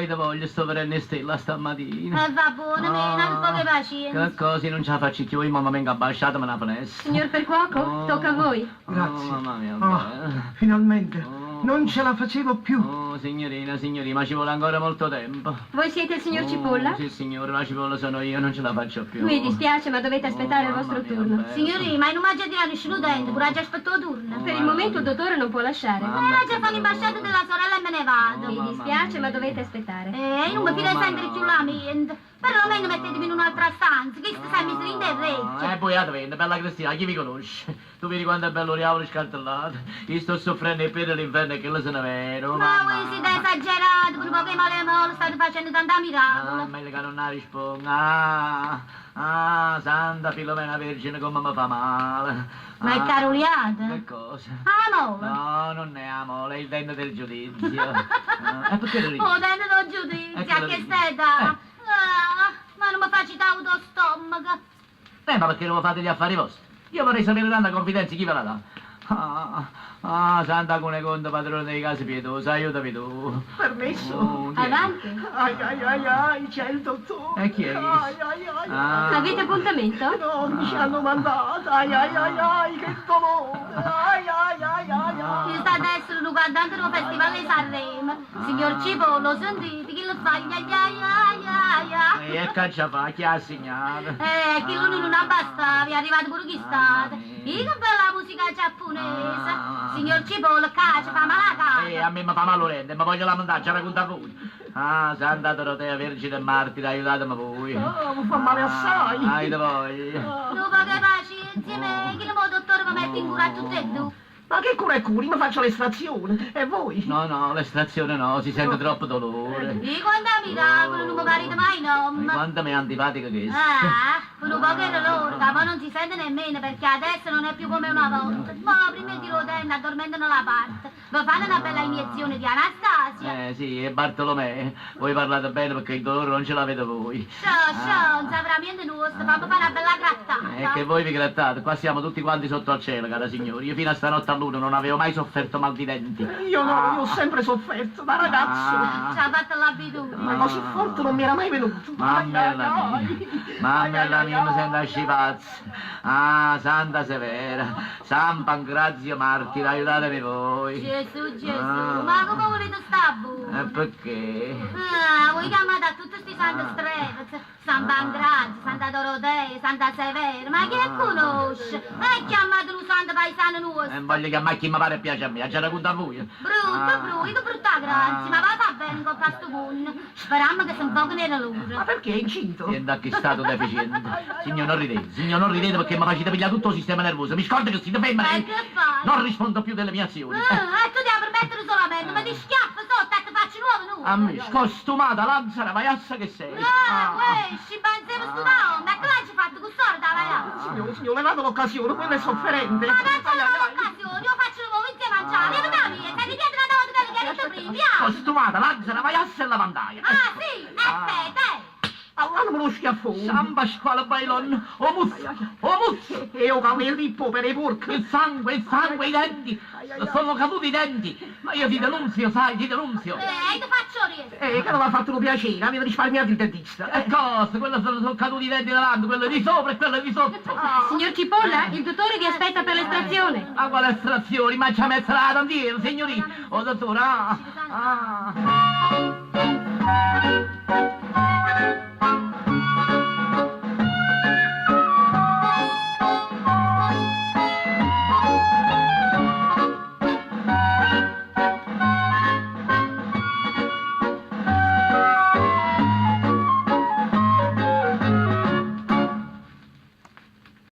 ti voglio, sto venendo in stella stamattina. Va buono, non poche pazienza. Che così non ce la faccio più, io mamma venga abbasciata, me la finestra. Signor Percuoco, tocca a voi. Grazie. mamma mia, Finalmente. Non ce la facevo più. Oh, signorina, ma ci vuole ancora molto tempo. Voi siete il signor Cipolla? Sì, signore, la cipolla sono io, non ce la faccio più. Mi dispiace, ma dovete aspettare il mamma vostro mia, turno. bello. Signori, ma in un maggio di anni studente, pure già aspetto il turno. Per il momento il dottore non può lasciare. Già fanno imbasciate della sorella e me ne vado. Mi dispiace, ma dovete aspettare. Non mi piace sempre più la mente. Perlomeno mettetemi in un'altra stanza, che stai mi stringe il orecchio. Poi venne, bella Cristina, chi mi conosce? Tu vedi quanto è bello Riavolo scartellato? Io sto soffrendo i piedi dell'inferno e che lo se ne vedo. Ma voi siete esagerati, pure poche male male, state facendo tanta miracolo. Meglio che non ne rispondo. Santa Filomena Vergine come mi fa male. Ma è caroliata? Che cosa? Amore. No, non è amore, è il dente del giudizio. E perché lo ridi? Oh, dente del giudizio, che stai da? Ma non mi faccio tanto stomaco. Ma perché non fate gli affari vostri? Io vorrei sapere tanta confidenza, chi ve la dà? Santa Cunegonda, padrone dei casi pietosi, aiutami tu. Permesso? Chi è? Avanti. Ai, c'è il dottore. E chi è? Ai. Avete appuntamento? No, mi ci hanno mandato. Ai, che dolore. Ai. Ci sta adesso un guardante del Festival di Sanremo. Signor Cibo, lo sentite? Chi lo fa? E caccia fa, chi ha assegnato? Che lui non basta, vi è arrivato pure chi state. Che bella musica giapponese. Signor Cibo, lo caccia, fa male la casa. A me mi fa male l'orente, ma voglio la mandaccia, racconta voi. Santa Dorotea, Vergine Martire, aiutatemi voi. Mi fa male assai. Ai da voi. Tu poche pazienza, me, che il mio dottore mi mette in cura a tutte e due. Ma che cura e curi? Mi faccio l'estrazione. E voi? No, l'estrazione no, si sente troppo dolore. E quando miracolo, non mi marito mai Ma no. quanto mi è antipatica che è? Per un po' che l'orga, ma non si sente nemmeno perché adesso non è più come una volta. Ma prima di rodenna addormentano la parte. Vi fate una bella iniezione di Anastasia. Sì, e Bartolomeo, voi parlate bene perché il dolore non ce l'avete voi. Non saprà niente nostro, fammi fare una bella grattata. E che voi vi grattate, qua siamo tutti quanti sotto al cielo, cara signori. Io fino a stanotte all'una non avevo mai sofferto mal di denti. Io no, io ho sempre sofferto, da ragazzo. Ci ha fatto l'abitudine. Ma così forte non mi era mai venuto. Mamma mia, mi sento scipazzo. Santa Severa, San Pancrazio Martire, aiutatemi voi. Gesù, ma come volete sta E perché? Voi chiamate a tutti questi santi strezzi, San Pancrazio, Santa Dorotea, Santa Severa, ma chi ne conosce? E chiamate un santo paesano nostro. Voglio chiamare chi mi pare e piace a me, già racconta a voi. Brutto, che brutta grazia, ma va bene con questo buono. Speriamo che sia un po' nera loro. Ma perché è incinto? E da che stato deficiente. Signor non ridete perché mi facete pigliare tutto il sistema nervoso. Mi scordo che siete fermi. E che fai? Non rispondo più delle mie azioni. Tu devi permettere solamente, ma ti schiaffo sotto e ti faccio nuovo A me, scostumata, lanzara, vaiassa che sei. Ci pensiamo stu da ma che l'hai fatto con sorda, vai? Signore, levate l'occasione, quella è sofferente. Ma non c'è l'occasione, io faccio nuovo insieme a mangiare. Vieni da me, sei di dietro una volta che hai detto prima, via. Scostumata, lanzara, vaiassa e lavandaia. Sì, e te. Allora me lo schiaffone. San Pasquale Bailon, o muzzo, E ho capelli poveri e porchi. il sangue, i denti. Sono caduti i denti. Ma io ti denunzio, sai, ti denunzio. E ti faccio riesco. Che non mi ha fatto un piacere, aveva risparmiato il dentista. E cosa? Quello sono caduti i denti davanti, quello di sopra e quello di sotto. Signor Cipolla, il dottore vi aspetta per l'estrazione. Ma quale estrazioni? Ma ci ha messo la tantiera, signorina. Oh, dottore,